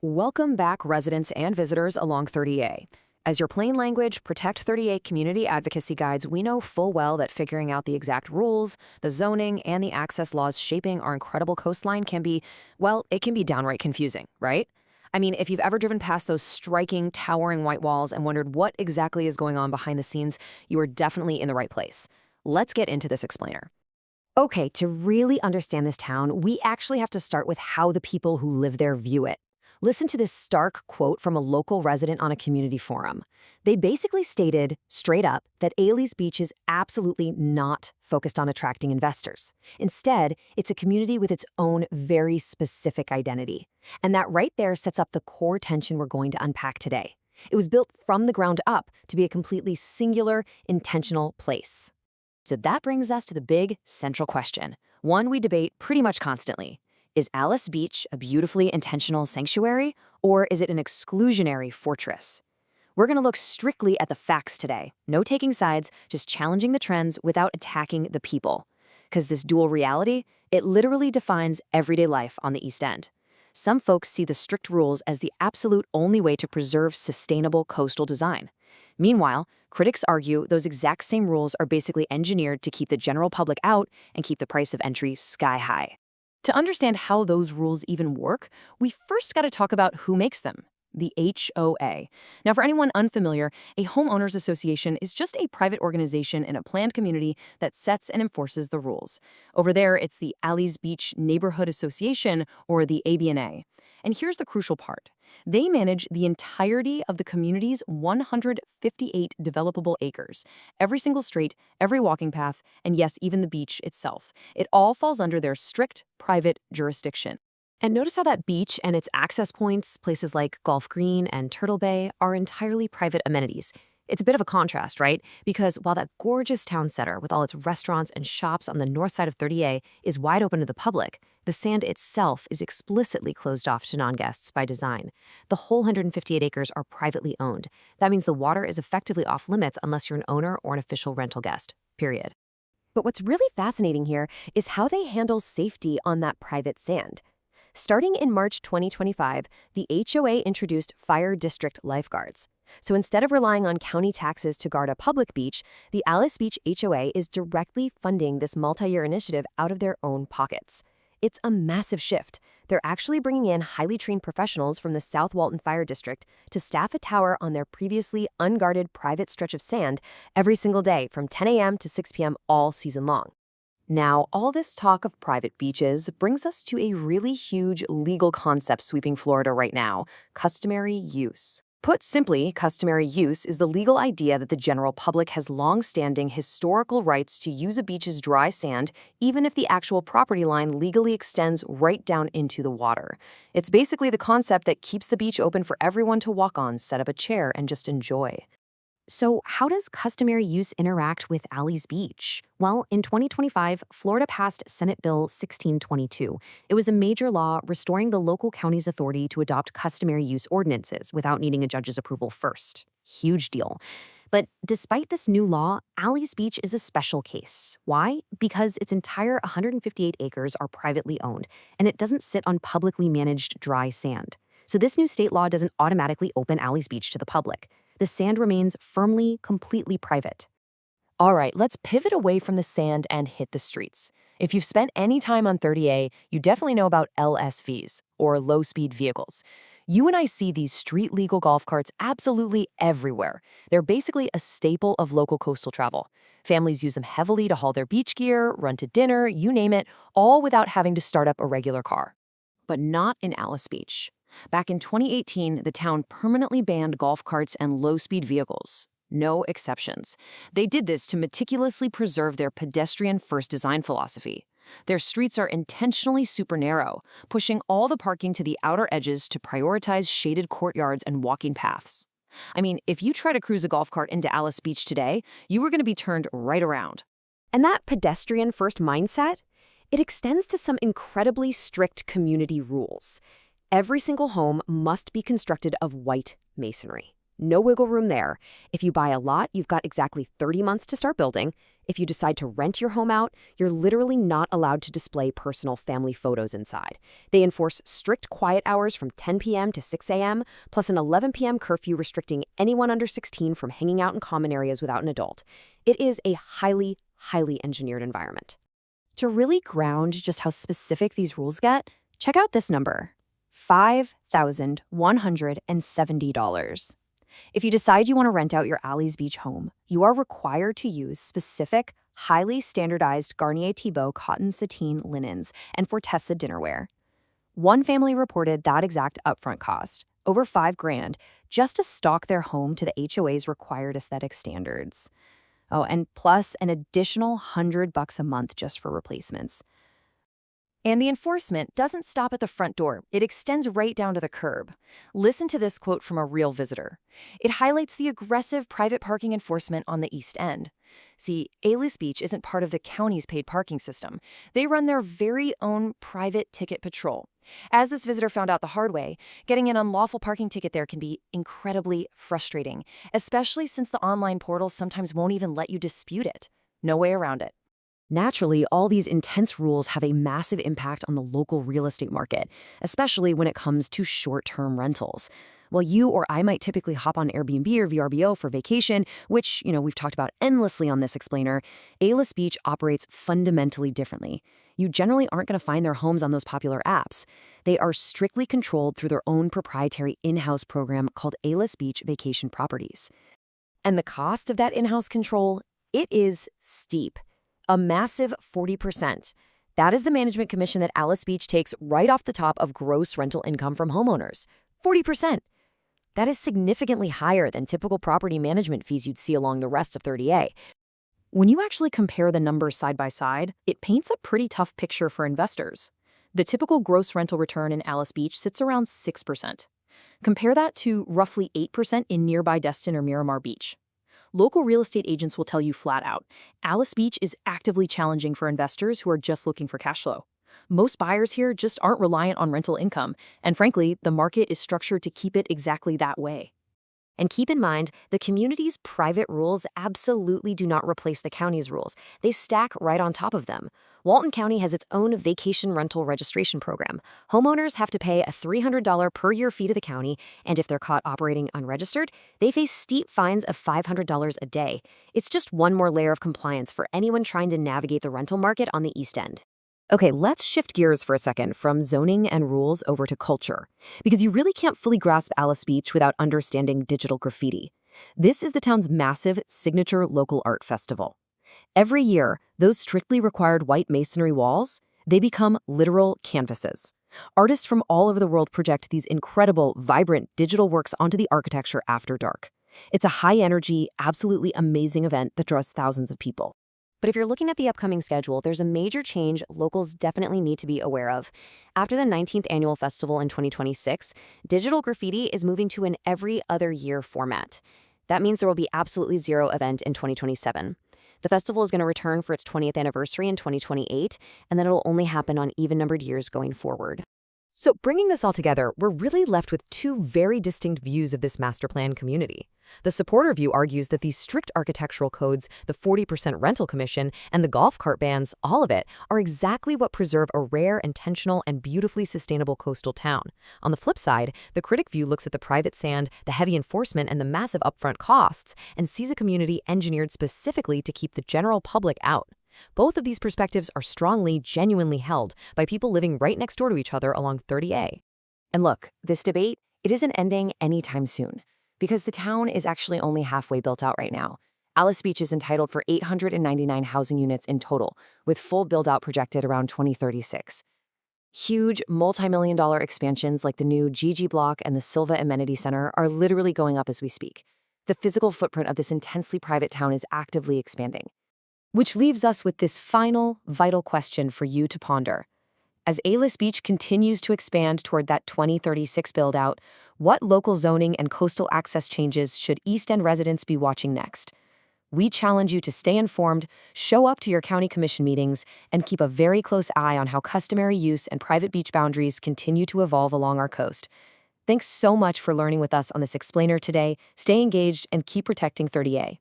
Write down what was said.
Welcome back, residents and visitors along 30A. As your plain language Protect 30A community advocacy guides, we know full well that figuring out the exact rules, the zoning, and the access laws shaping our incredible coastline can be, well, it can be downright confusing, right? I mean, if you've ever driven past those striking, towering white walls and wondered what exactly is going on behind the scenes, you are definitely in the right place. Let's get into this explainer. Okay, to really understand this town, we actually have to start with how the people who live there view it. Listen to this stark quote from a local resident on a community forum. They basically stated, straight up, that Alys Beach is absolutely not focused on attracting investors. Instead, it's a community with its own very specific identity. And that right there sets up the core tension we're going to unpack today. It was built from the ground up to be a completely singular, intentional place. So that brings us to the big, central question, one we debate pretty much constantly. Is Alys Beach a beautifully intentional sanctuary, or is it an exclusionary fortress? We're going to look strictly at the facts today. No taking sides, just challenging the trends without attacking the people. Because this dual reality, it literally defines everyday life on the East End. Some folks see the strict rules as the absolute only way to preserve sustainable coastal design. Meanwhile, critics argue those exact same rules are basically engineered to keep the general public out and keep the price of entry sky high. To understand how those rules even work, we first got to talk about who makes them. The HOA. Now, for anyone unfamiliar, a homeowners association is just a private organization in a planned community that sets and enforces the rules. Over there, it's the Alys Beach Neighborhood Association, or the ABNA. And here's the crucial part. They manage the entirety of the community's 158 developable acres. Every single street, every walking path, and yes, even the beach itself. It all falls under their strict private jurisdiction. And notice how that beach and its access points, places like Golf Green and Turtle Bay, are entirely private amenities. It's a bit of a contrast, right? Because while that gorgeous town center with all its restaurants and shops on the north side of 30A is wide open to the public, the sand itself is explicitly closed off to non-guests by design. The whole 158 acres are privately owned. That means the water is effectively off limits unless you're an owner or an official rental guest, period. But what's really fascinating here is how they handle safety on that private sand. Starting in March 2025, the HOA introduced fire district lifeguards. So instead of relying on county taxes to guard a public beach, the Alys Beach HOA is directly funding this multi-year initiative out of their own pockets. It's a massive shift. They're actually bringing in highly trained professionals from the South Walton Fire District to staff a tower on their previously unguarded private stretch of sand every single day from 10 a.m. to 6 p.m. all season long. Now, all this talk of private beaches brings us to a really huge legal concept sweeping Florida right now: customary use. Put simply, customary use is the legal idea that the general public has long-standing historical rights to use a beach's dry sand, even if the actual property line legally extends right down into the water. It's basically the concept that keeps the beach open for everyone to walk on, set up a chair, and just enjoy. So how does customary use interact with Alys Beach? Well, in 2025, Florida passed Senate Bill 1622. It was a major law restoring the local county's authority to adopt customary use ordinances without needing a judge's approval first. Huge deal. But despite this new law, Alys Beach is a special case. Why? Because its entire 158 acres are privately owned, and it doesn't sit on publicly managed dry sand. So this new state law doesn't automatically open Alys Beach to the public. The sand remains firmly, completely private. All right, let's pivot away from the sand and hit the streets. If you've spent any time on 30A, you definitely know about LSVs, or low-speed vehicles. You and I see these street-legal golf carts absolutely everywhere. They're basically a staple of local coastal travel. Families use them heavily to haul their beach gear, run to dinner, you name it, all without having to start up a regular car. But not in Alys Beach. Back in 2018, the town permanently banned golf carts and low-speed vehicles. No exceptions. They did this to meticulously preserve their pedestrian-first design philosophy. Their streets are intentionally super narrow, pushing all the parking to the outer edges to prioritize shaded courtyards and walking paths. I mean, if you try to cruise a golf cart into Alys Beach today, you are going to be turned right around. And that pedestrian-first mindset? It extends to some incredibly strict community rules. Every single home must be constructed of white masonry. No wiggle room there. If you buy a lot, you've got exactly 30 months to start building. If you decide to rent your home out, you're literally not allowed to display personal family photos inside. They enforce strict quiet hours from 10 p.m. to 6 a.m., plus an 11 p.m. curfew restricting anyone under 16 from hanging out in common areas without an adult. It is a highly, highly engineered environment. To really ground just how specific these rules get, check out this number: $5,170. If you decide you want to rent out your Alys Beach home, you are required to use specific, highly standardized Garnier Thibault cotton sateen linens and Fortessa dinnerware. One family reported that exact upfront cost, over $5,000, just to stock their home to the HOA's required aesthetic standards. Oh, and plus an additional $100 a month just for replacements. And the enforcement doesn't stop at the front door. It extends right down to the curb. Listen to this quote from a real visitor. It highlights the aggressive private parking enforcement on the East End. See, Alys Beach isn't part of the county's paid parking system. They run their very own private ticket patrol. As this visitor found out the hard way, getting an unlawful parking ticket there can be incredibly frustrating, especially since the online portals sometimes won't even let you dispute it. No way around it. Naturally, all these intense rules have a massive impact on the local real estate market, especially when it comes to short-term rentals. While you or I might typically hop on Airbnb or VRBO for vacation, which, we've talked about endlessly on this explainer, Alys Beach operates fundamentally differently. You generally aren't going to find their homes on those popular apps. They are strictly controlled through their own proprietary in-house program called Alys Beach Vacation Properties. And the cost of that in-house control, it is steep. A massive 40%. That is the management commission that Alys Beach takes right off the top of gross rental income from homeowners. 40%. That is significantly higher than typical property management fees you'd see along the rest of 30A. When you actually compare the numbers side by side, it paints a pretty tough picture for investors. The typical gross rental return in Alys Beach sits around 6%. Compare that to roughly 8% in nearby Destin or Miramar Beach. Local real estate agents will tell you flat out, Alys Beach is actively challenging for investors who are just looking for cash flow. Most buyers here just aren't reliant on rental income, and frankly, the market is structured to keep it exactly that way. And keep in mind, the community's private rules absolutely do not replace the county's rules. They stack right on top of them. Walton County has its own vacation rental registration program. Homeowners have to pay a $300 per year fee to the county, and if they're caught operating unregistered, they face steep fines of $500 a day. It's just one more layer of compliance for anyone trying to navigate the rental market on the East End. Okay, let's shift gears for a second from zoning and rules over to culture, because you really can't fully grasp Alys Beach without understanding digital graffiti. This is the town's massive signature local art festival. Every year, those strictly required white masonry walls, they become literal canvases. Artists from all over the world project these incredible, vibrant digital works onto the architecture after dark. It's a high-energy, absolutely amazing event that draws thousands of people. But if you're looking at the upcoming schedule, there's a major change locals definitely need to be aware of. After the 19th annual festival in 2026, digital graffiti is moving to an every other year format. That means there will be absolutely zero event in 2027. The festival is going to return for its 20th anniversary in 2028, and then it'll only happen on even-numbered years going forward. So bringing this all together, we're really left with two very distinct views of this master plan community. The supporter view argues that these strict architectural codes, the 40% rental commission, and the golf cart bans, all of it, are exactly what preserve a rare, intentional, and beautifully sustainable coastal town. On the flip side, the critic view looks at the private sand, the heavy enforcement, and the massive upfront costs, and sees a community engineered specifically to keep the general public out. Both of these perspectives are strongly, genuinely held by people living right next door to each other along 30A. And look, this debate, it isn't ending anytime soon, because the town is actually only halfway built out right now. Alys Beach is entitled for 899 housing units in total, with full build-out projected around 2036. Huge, multi-million-dollar expansions like the new Gigi Block and the Silva Amenity Center are literally going up as we speak. The physical footprint of this intensely private town is actively expanding. Which leaves us with this final, vital question for you to ponder. As Alys Beach continues to expand toward that 2036 build-out, what local zoning and coastal access changes should East End residents be watching next? We challenge you to stay informed, show up to your county commission meetings, and keep a very close eye on how customary use and private beach boundaries continue to evolve along our coast. Thanks so much for learning with us on this explainer today. Stay engaged and keep protecting 30A.